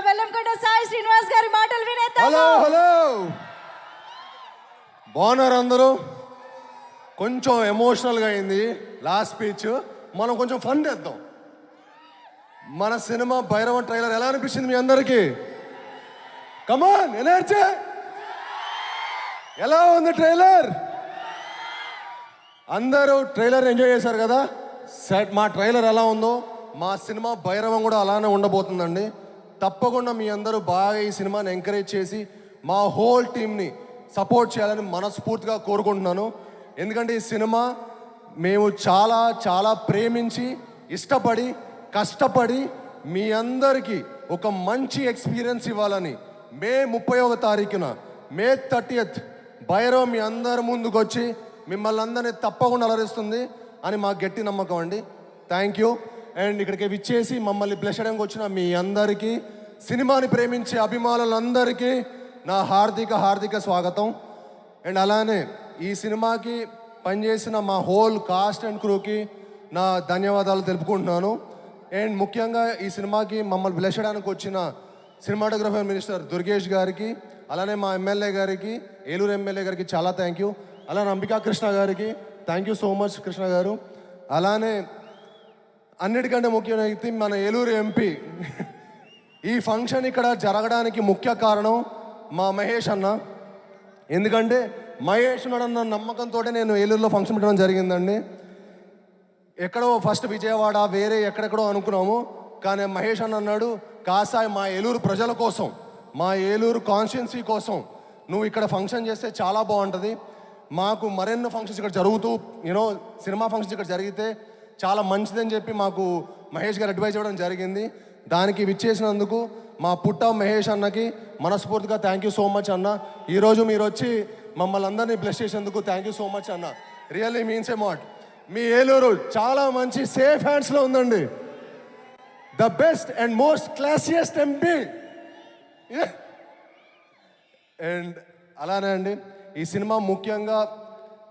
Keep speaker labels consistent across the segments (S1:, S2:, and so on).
S1: వెల్లంకొండ సాయి శ్రీనివాస్ గారి మాటలు వినేద్దాం.
S2: హలో హలో, బాగున్నారు అందరూ? కొంచెం ఎమోషనల్గా అయింది లాస్ట్ స్పీచ్. మనం కొంచెం ఫన్ చేద్దాం. మన సినిమా భైరవం ట్రైలర్ ఎలా అనిపించింది మీ అందరికీ? కమాన్ ఎనర్జీ! ఎలా ఉంది ట్రైలర్? అందరూ ట్రైలర్ ఎంజాయ్ చేశారు కదా? సెట్ మా ట్రైలర్ ఎలా ఉందో మా సినిమా భైరవం కూడా అలానే ఉండబోతుందండి. తప్పకుండా మీ అందరూ బాగా ఈ సినిమాని ఎంకరేజ్ చేసి మా హోల్ టీమ్ని సపోర్ట్ చేయాలని మనస్ఫూర్తిగా కోరుకుంటున్నాను. ఎందుకంటే ఈ సినిమా మేము చాలా చాలా ప్రేమించి ఇష్టపడి కష్టపడి మీ అందరికీ ఒక మంచి ఎక్స్పీరియన్స్ ఇవ్వాలని మే 31వ తారీఖున మే 30th భైరవం మీ అందరి ముందుకు వచ్చి మిమ్మల్ని అందరినీ తప్పకుండా అలరిస్తుంది అని మా గట్టి నమ్మకం అండి. Thank you. అండ్ ఇక్కడికి విచ్చేసి మమ్మల్ని బ్లెస్ చేయడానికి వచ్చిన మీ అందరికీ, సినిమాని ప్రేమించే అభిమానులందరికీ నా హార్దిక స్వాగతం. అండ్ అలానే ఈ సినిమాకి పనిచేసిన మా హోల్ కాస్ట్ అండ్ క్రూకి నా ధన్యవాదాలు తెలుపుకుంటున్నాను. అండ్ ముఖ్యంగా ఈ సినిమాకి మమ్మల్ని బ్లెస్ చేయడానికి వచ్చిన సినిమాటోగ్రఫర్ మినిస్టర్ దుర్గేష్ గారికి, అలానే మా ఎమ్మెల్యే గారికి, ఏలూరు ఎమ్మెల్యే గారికి చాలా థ్యాంక్ యూ. అలానే అంబికా కృష్ణ గారికి thank you so much Krishna గారు. అలానే అన్నిటికంటే ముఖ్యమైనది మన ఏలూరు ఎంపీ. ఈ ఫంక్షన్ ఇక్కడ జరగడానికి ముఖ్య కారణం మా మహేష్ అన్న. ఎందుకంటే మహేష్ ఉన్నాడన్న నమ్మకంతో నేను ఏలూరులో ఫంక్షన్ పెట్టడం జరిగిందండి. ఎక్కడో ఫస్ట్ విజయవాడ వేరే ఎక్కడెక్కడో అనుకున్నాము, కానీ మహేష్ అన్న అన్నాడు, కాసాయి మా ఏలూరు ప్రజల కోసం, మా ఏలూరు కాన్స్టిట్యున్సీ కోసం నువ్వు ఇక్కడ ఫంక్షన్ చేస్తే చాలా బాగుంటుంది. మాకు మరెన్నో ఫంక్షన్స్ ఇక్కడ జరుగుతూ సినిమా ఫంక్షన్స్ ఇక్కడ జరిగితే చాలా మంచిదని చెప్పి మాకు మహేష్ గారు అడ్వైజ్ ఇవ్వడం జరిగింది. దానికి విచ్చేసినందుకు మా పుట్ట మహేష్ అన్నకి మనస్ఫూర్తిగా థ్యాంక్ యూ సో మచ్ అన్న. ఈరోజు మీరు వచ్చి మమ్మల్ని అందరినీ బ్లెస్ చేసేందుకు థ్యాంక్ యూ సో మచ్ అన్న. Really means a lot. మీ ఏలూరు చాలా మంచి సేఫ్ హ్యాండ్స్లో ఉందండి. The best and most classiest MP. And అలానే అండి ఈ సినిమా ముఖ్యంగా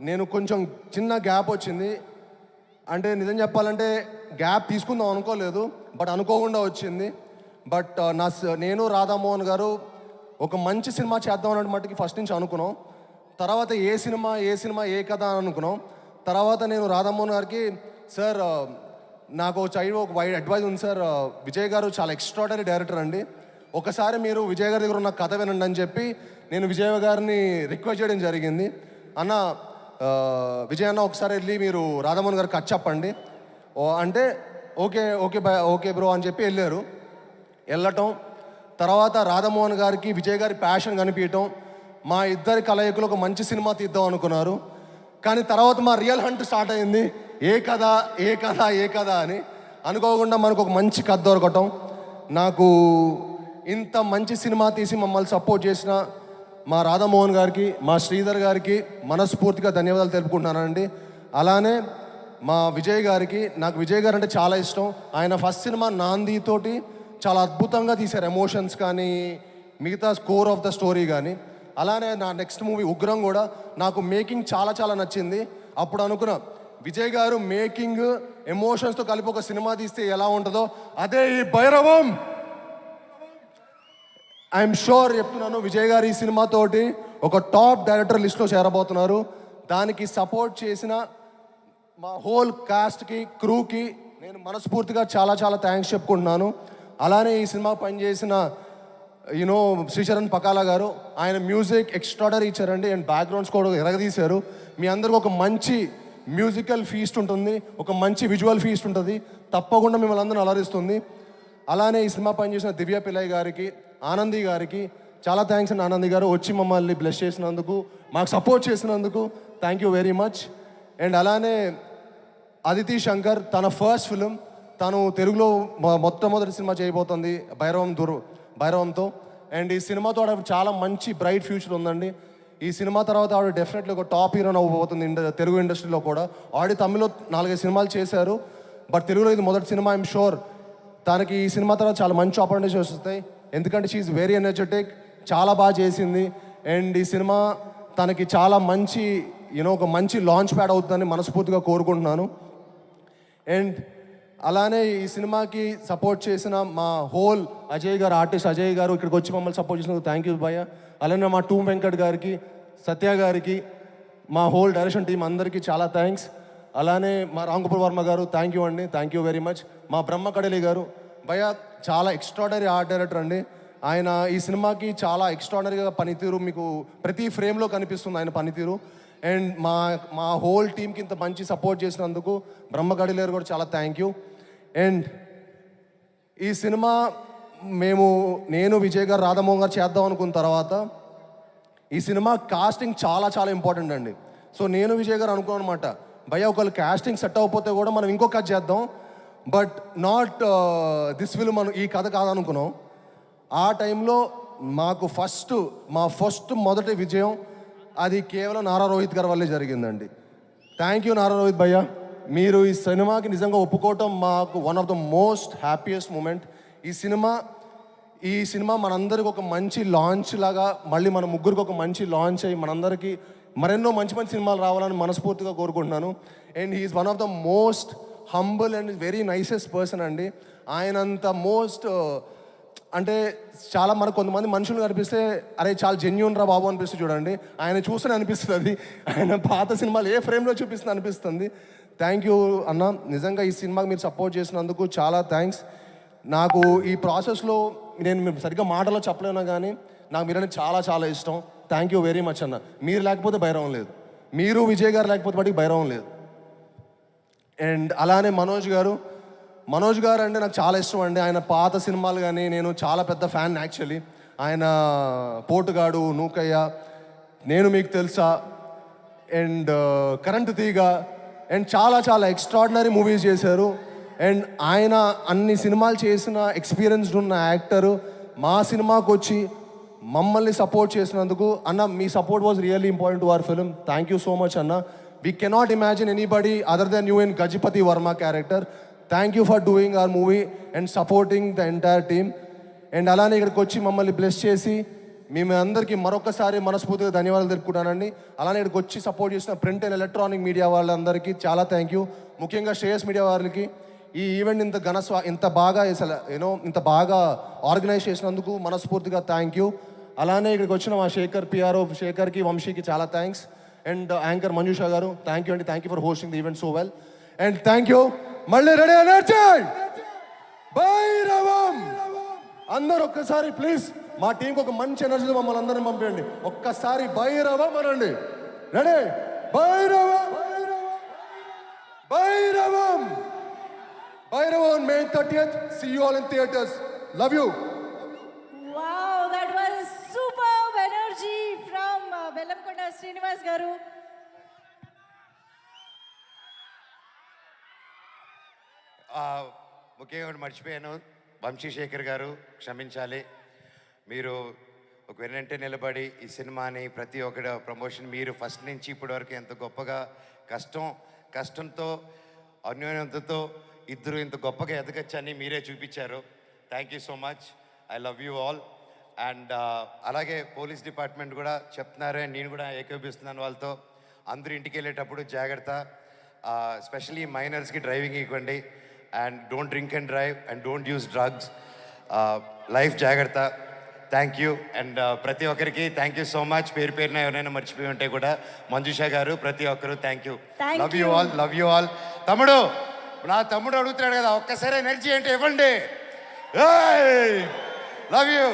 S2: నేను కొంచెం చిన్న గ్యాప్ వచ్చింది. అంటే నిజం చెప్పాలంటే గ్యాప్ తీసుకుందాం అనుకోలేదు, బట్ అనుకోకుండా వచ్చింది. బట్ నేను రాధామోహన్ గారు ఒక మంచి సినిమా చేద్దాం అన్నట్టు మట్టుకి ఫస్ట్ నుంచి అనుకున్నాం. తర్వాత ఏ సినిమా ఏ కథ అని అనుకున్నాం. తర్వాత నేను రాధామోహన్ గారికి, సార్ నాకు ఒక వైడ్ అడ్వైజ్ ఉంది సార్, విజయ్ గారు చాలా ఎక్స్ట్రాడనరీ డైరెక్టర్ అండి, ఒకసారి మీరు విజయ్ గారి దగ్గర ఉన్న కథ వినండి అని చెప్పి నేను విజయ్ గారిని రిక్వెస్ట్ చేయడం జరిగింది. అన్న విజయ్ అన్న ఒకసారి వెళ్ళి మీరు రాధామోహన్ గారికి కథ చెప్పండి అంటే ఓకే బ్రో అని చెప్పి వెళ్ళటం. తర్వాత రాధామోహన్ గారికి విజయ్ గారి ప్యాషన్ కనిపించటం, మా ఇద్దరి కలయికలు ఒక మంచి సినిమా తీద్దాం అనుకున్నారు. కానీ తర్వాత మా రియల్ హంట్ స్టార్ట్ అయింది. ఏ కథ అని అనుకోకుండా మనకు ఒక మంచి కథ దొరకటం. నాకు ఇంత మంచి సినిమా తీసి మమ్మల్ని సపోర్ట్ చేసిన మా రాధామోహన్ గారికి, మా శ్రీధర్ గారికి మనస్ఫూర్తిగా ధన్యవాదాలు తెలుపుకుంటున్నానండి. అలానే మా విజయ్ గారికి, నాకు విజయ్ గారు అంటే చాలా ఇష్టం. ఆయన ఫస్ట్ సినిమా నాందితోటి చాలా అద్భుతంగా తీశారు, ఎమోషన్స్ కానీ మిగతా స్కోర్ ఆఫ్ ద స్టోరీ కానీ. అలానే నా నెక్స్ట్ మూవీ ఉగ్రం కూడా నాకు మేకింగ్ చాలా చాలా నచ్చింది. అప్పుడు అనుకున్నా విజయ్ గారు మేకింగ్ ఎమోషన్స్తో కలిపి ఒక సినిమా తీస్తే ఎలా ఉంటుందో అదే ఈ భైరవం. ఐఎమ్ షూర్ చెప్తున్నాను, విజయ్ గారు ఈ సినిమాతోటి ఒక టాప్ డైరెక్టర్ లిస్ట్లో చేరబోతున్నారు. దానికి సపోర్ట్ చేసిన మా హోల్ కాస్ట్కి క్రూకి నేను మనస్ఫూర్తిగా చాలా చాలా థ్యాంక్స్ చెప్పుకుంటున్నాను. అలానే ఈ సినిమా పనిచేసిన శ్రీచరణ్ పకాలా గారు, ఆయన మ్యూజిక్ ఎక్స్ట్రాడనరీ ఇచ్చారండి. అండ్ బ్యాక్గ్రౌండ్స్ కూడా ఎరగదీశారు. మీ అందరికీ ఒక మంచి మ్యూజికల్ ఫీస్ట్ ఉంటుంది, ఒక మంచి విజువల్ ఫీస్ట్ ఉంటుంది, తప్పకుండా మిమ్మల్ని అందరిని అలరిస్తుంది. అలానే ఈ సినిమా పనిచేసిన దివ్య పిల్లయ్య గారికి, ఆనంది గారికి చాలా థ్యాంక్స్ అండి. ఆనంది గారు వచ్చి మమ్మల్ని బ్లెస్ చేసినందుకు, మాకు సపోర్ట్ చేసినందుకు thank you very much. And అలానే అదితి శంకర్, తన ఫస్ట్ ఫిలిం, తను తెలుగులో మొట్టమొదటి సినిమా చేయబోతుంది భైరవంతో. అండ్ ఈ సినిమాతో ఆవిడ చాలా మంచి బ్రైట్ ఫ్యూచర్ ఉందండి. ఈ సినిమా తర్వాత ఆవిడ డెఫినెట్లీ ఒక టాప్ హీరోని అవ్వబోతుంది తెలుగు ఇండస్ట్రీలో కూడా. ఆల్రెడీ తమిళ్లో 4-5 సినిమాలు చేశారు, బట్ తెలుగులో ఇది మొదటి సినిమా. ఐఎమ్ షూర్ తనకి ఈ సినిమా తర్వాత చాలా మంచి ఆపర్చునిటీస్ వస్తాయి. ఎందుకంటే షీఈ్ వెరీ ఎనర్జెటిక్, చాలా బాగా చేసింది. అండ్ ఈ సినిమా తనకి చాలా మంచి ఒక మంచి లాంచ్ ప్యాడ్ అవుతుందని మనస్ఫూర్తిగా కోరుకుంటున్నాను. అండ్ అలానే ఈ సినిమాకి సపోర్ట్ చేసిన మా హోల్ అజయ్ గారు, ఆర్టిస్ట్ అజయ్ గారు ఇక్కడికి వచ్చి మమ్మల్ని సపోర్ట్ చేసినందుకు థ్యాంక్ యూ భయ్య. అలానే మా టూమ్ వెంకట్ గారికి, సత్య గారికి, మా హోల్ డైరెక్షన్ టీం అందరికీ చాలా థ్యాంక్స్. అలానే మా రాంగోపాల్ వర్మ గారు థ్యాంక్ యూ అండి, థ్యాంక్ యూ వెరీ మచ్. మా బ్రహ్మ కడలి గారు భయ్య చాలా ఎక్స్ట్రాడనరీ ఆర్ట్ డైరెక్టర్ అండి. ఆయన ఈ సినిమాకి చాలా ఎక్స్ట్రాడనరీగా పనితీరు మీకు ప్రతి ఫ్రేమ్లో కనిపిస్తుంది ఆయన పనితీరు. అండ్ మా హోల్ టీంకి ఇంత మంచి సపోర్ట్ చేసినందుకు బ్రహ్మ కడలి గారు కూడా చాలా థ్యాంక్ యూ. అండ్ ఈ సినిమా నేను విజయ్ గారు, రాధామోహన్ గారు చేద్దాం అనుకున్న తర్వాత ఈ సినిమా కాస్టింగ్ చాలా చాలా ఇంపార్టెంట్ అండి. సో నేను విజయ్ గారు అనుకున్నాను అనమాట, భయ్య ఒకళ్ళు కాస్టింగ్ సెట్ అవ్వకపోతే కూడా మనం ఇంకో కథ చేద్దాం, బట్ నాట్ దిస్ ఫిల్మ్ మనం ఈ కథ కాదనుకున్నాం. ఆ టైంలో మాకు మా ఫస్ట్ మొదటి విజయం అది కేవలం నారా రోహిత్ గారి వల్లే జరిగిందండి. థ్యాంక్ యూ నారా రోహిత్ భయ్య, మీరు ఈ సినిమాకి నిజంగా ఒప్పుకోవటం మాకు one of the most happiest moment. ఈ సినిమా మనందరికి ఒక మంచి లాంచ్ లాగా, మళ్ళీ మన ముగ్గురికి ఒక మంచి లాంచ్ అయ్యి మనందరికీ మరెన్నో మంచి మంచి సినిమాలు రావాలని మనస్ఫూర్తిగా కోరుకుంటున్నాను. And he's one of the most humble and very nicest person అండి. ఆయనంత అంటే చాలా మనకు కొంతమంది మనుషులు కనిపిస్తే అరే చాలా జెన్యూన్ రా బాబు అనిపిస్తుంది చూడండి, ఆయన చూస్తూనే అనిపిస్తుంది. ఆయన పాత సినిమాలు ఏ ఫ్రేమ్లో చూపిస్తుంది అనిపిస్తుంది. థ్యాంక్ యూ అన్న, నిజంగా ఈ సినిమాకి మీరు సపోర్ట్ చేసినందుకు చాలా థ్యాంక్స్. నాకు ఈ ప్రాసెస్లో మీరు సరిగ్గా మాటలో చెప్పలేను కానీ నాకు మీరంటే చాలా చాలా ఇష్టం. థ్యాంక్ యూ వెరీ మచ్ అన్న. మీరు లేకపోతే భైరవం లేదు, మీరు విజయ్ గారు లేకపోతే వాటికి భైరవం లేదు. అండ్ అలానే మనోజ్ గారు అంటే నాకు చాలా ఇష్టం అండి. ఆయన పాత సినిమాలు కానీ నేను చాలా పెద్ద ఫ్యాన్ యాక్చువల్లీ. ఆయన పోటుగాడు, నూకయ్య, నేను మీకు తెలుసా, అండ్ కరెంటు తీగ, అండ్ చాలా చాలా ఎక్స్ట్రాడినరీ మూవీస్ చేశారు. అండ్ ఆయన అన్ని సినిమాలు చేసిన ఎక్స్పీరియన్స్డ్ ఉన్న యాక్టరు. మా సినిమాకి వచ్చి మమ్మల్ని సపోర్ట్ చేసినందుకు అన్న, మీ support was really important to our film. Thank you so much అన్న. We cannot imagine anybody other than you in Gajapati Varma character. Thank you for doing our movie and supporting the entire team. And అలానే ఇక్కడికి వచ్చి మమ్మల్ని bless చేసి మేము అందరికీ మరొకసారి మనస్ఫూర్తిగా ధన్యవాదాలు తెలుపుకుంటానండి. అలానే ఇక్కడికి వచ్చి సపోర్ట్ చేసిన ప్రింట్ అండ్ ఎలక్ట్రానిక్ మీడియా వాళ్ళందరికీ చాలా థ్యాంక్ యూ. ముఖ్యంగా శ్రేయస్ మీడియా వారికి ఈ ఈవెంట్ ఇంత బాగా ఆర్గనైజ్ చేసినందుకు మనస్ఫూర్తిగా థ్యాంక్ యూ. అలానే ఇక్కడికి వచ్చిన మా శేఖర్కి, వంశీకి చాలా థ్యాంక్స్. అండ్ యాంకర్ మంజుషా గారు థ్యాంక్ యూ అండి, thank you for hosting the event so well. And thank you. మళ్ళీ రెడీ ఎనర్జీ భైరవం అందరు ఒక్కసారి ప్లీజ్ మా టీంకి ఒక మంచి ఎనర్జీతో మమ్మల్ని అందరిని పంపించండి. ఒక్కసారి భైరవం అనండి. Ready, Bhairavam Bhairavam Bhairavam. May 30th. See you all in theaters. Love you.
S1: Wow, that was superb energy from Bellamkonda Srinivas garu.
S3: ముఖ్యంగా మర్చిపోయాను, వంశీశేఖర్ గారు క్షమించాలి. మీరు ఒక వెన్నంటే నిలబడి ఈ సినిమాని ప్రతి ఒక్క ప్రమోషన్ మీరు ఫస్ట్ నుంచి ఇప్పటి వరకు ఎంత గొప్పగా కష్టంతో అన్యోన్యతతో ఇద్దరు ఇంత గొప్పగా ఎదగచ్చని మీరే చూపించారు. Thank you so much. I love you all. And అలాగే పోలీస్ డిపార్ట్మెంట్ కూడా చెప్తున్నారు, నేను కూడా ఏకీభవిస్తున్నాను వాళ్ళతో. అందరూ ఇంటికి వెళ్ళేటప్పుడు జాగ్రత్త, ఎస్పెషలీ మైనర్స్కి డ్రైవింగ్ ఇవ్వండి. And don't drink and drive and don't use drugs. Life జాగ్రత్త. Thank you. అండ్ ప్రతి ఒక్కరికి థ్యాంక్ యూ సో మచ్. పేరున ఎవరైనా మర్చిపోయి ఉంటే కూడా మంజుషా గారు, ప్రతి ఒక్కరు thank you. Love you all, love you all. నా తమ్ముడు అడుగుతున్నాడు కదా, ఒక్కసారి ఎనర్జీ అంటే ఇవ్వండి. Love you.